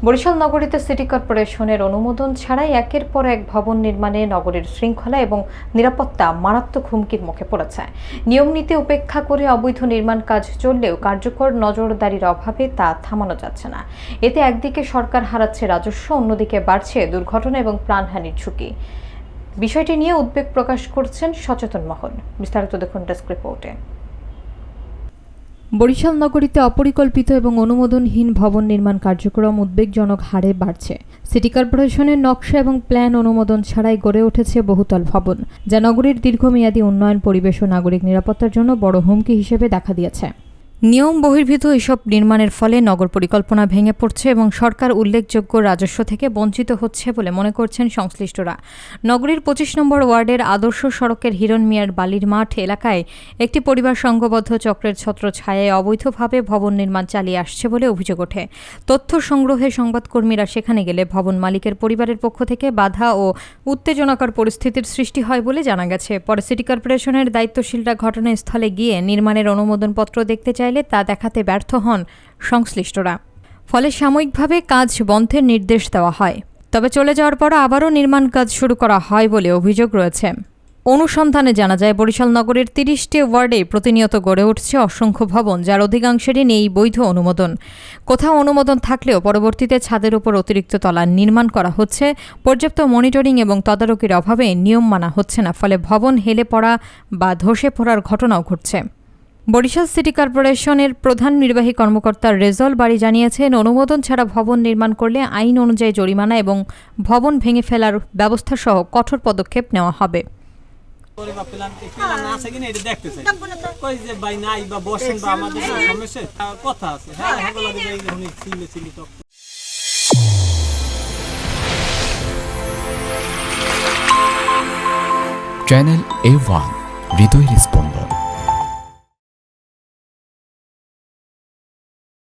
বরিশাল নগরীতে সিটি কর্পোরেশনের অনুমোদন ছাড়াই একের পর এক ভবন নির্মাণে নগরীর শৃঙ্খলা এবং নিরাপত্তা মারাত্মক হুমকির মুখে পড়েছে। নিয়ম নীতি উপেক্ষা করে অবৈধ নির্মাণ কাজ চললেও কার্যকর নজরদারির অভাবে তা থামানো যাচ্ছে না। এতে একদিকে সরকার হারাচ্ছে রাজস্ব, অন্যদিকে বাড়ছে দুর্ঘটনা এবং প্রাণহানির ঝুঁকি। বিষয়টি নিয়ে উদ্বেগ প্রকাশ করছেন সচেতন মহল। বিস্তারিত দেখুন ডেস্ক রিপোর্টে। বরিশাল নগরীতে অপরিকল্পিত এবং অনুমোদনহীন ভবন নির্মাণ কার্যক্রম উদ্বেগজনক হারে বাড়ছে। সিটি কর্পোরেশনের নকশা এবং প্ল্যান অনুমোদন ছাড়াই গড়ে উঠেছে বহুতল ভবন, যা নগরীর দীর্ঘমেয়াদী উন্নয়ন, পরিবেশ ও নাগরিক নিরাপত্তার জন্য বড় হুমকি হিসেবে দেখা দিয়েছে। নিয়ম বহির্ভূত এসব নির্মাণের ফলে নগর পরিকল্পনা ভেঙে পড়ছে এবং সরকার উল্লেখযোগ্য রাজস্ব থেকে বঞ্চিত হচ্ছে বলে মনে করছেন সংশ্লিষ্টরা। নগরীর ২৫ নম্বর ওয়ার্ডের আদর্শ সড়কের হিরণ মিয়ার বালির মাঠ এলাকায় একটি পরিবার সংঘবদ্ধ চক্রের ছত্রছায়ায় অবৈধভাবে ভবন নির্মাণ চালিয়ে আসছে বলে অভিযোগ ওঠে। তথ্য সংগ্রহে সংবাদকর্মীরা সেখানে গেলে ভবন মালিকের পরিবারের পক্ষ থেকে বাধা ও উত্তেজনাকর পরিস্থিতির সৃষ্টি হয় বলে জানা গেছে। পরে সিটি কর্পোরেশনের দায়িত্বশীলরা ঘটনাস্থলে গিয়ে নির্মাণের অনুমোদনপত্র দেখতে চাইলে তা দেখাতে ব্যর্থ হন সংশ্লিষ্টরা। ফলে সাময়িকভাবে কাজ বন্ধের নির্দেশ দেওয়া হয়। তবে চলে যাওয়ার পর আবারও নির্মাণ কাজ শুরু করা হয় বলে অভিযোগ রয়েছে। অনুসন্ধানে জানা যায়, বরিশাল নগরের ৩০টি ওয়ার্ডে প্রতিনিয়ত গড়ে উঠছে অসংখ্য ভবন, যার অধিকাংশেরই নেই বৈধ অনুমোদন। কোথাও অনুমোদন থাকলেও পরবর্তীতে ছাদের উপর অতিরিক্ত তলা নির্মাণ করা হচ্ছে। পর্যাপ্ত মনিটরিং এবং তদারকির অভাবে নিয়ম মানা হচ্ছে না, ফলে ভবন হেলে পড়া বা ধসে পড়ার ঘটনাও ঘটছে। বরিশাল সিটি কর্পোরেশনের প্রধান নির্বাহী কর্মকর্তা রেজল বাড়ি জানিয়েছেন, অনুমোদন ছাড়া ভবন নির্মাণ করলে আইন অনুযায়ী জরিমানা এবং ভবন ভেঙে ফেলার ব্যবস্থা সহ কঠোর পদক্ষেপ নেওয়া হবে। চ্যানেল A1 হৃদয়ের স্পন্দন।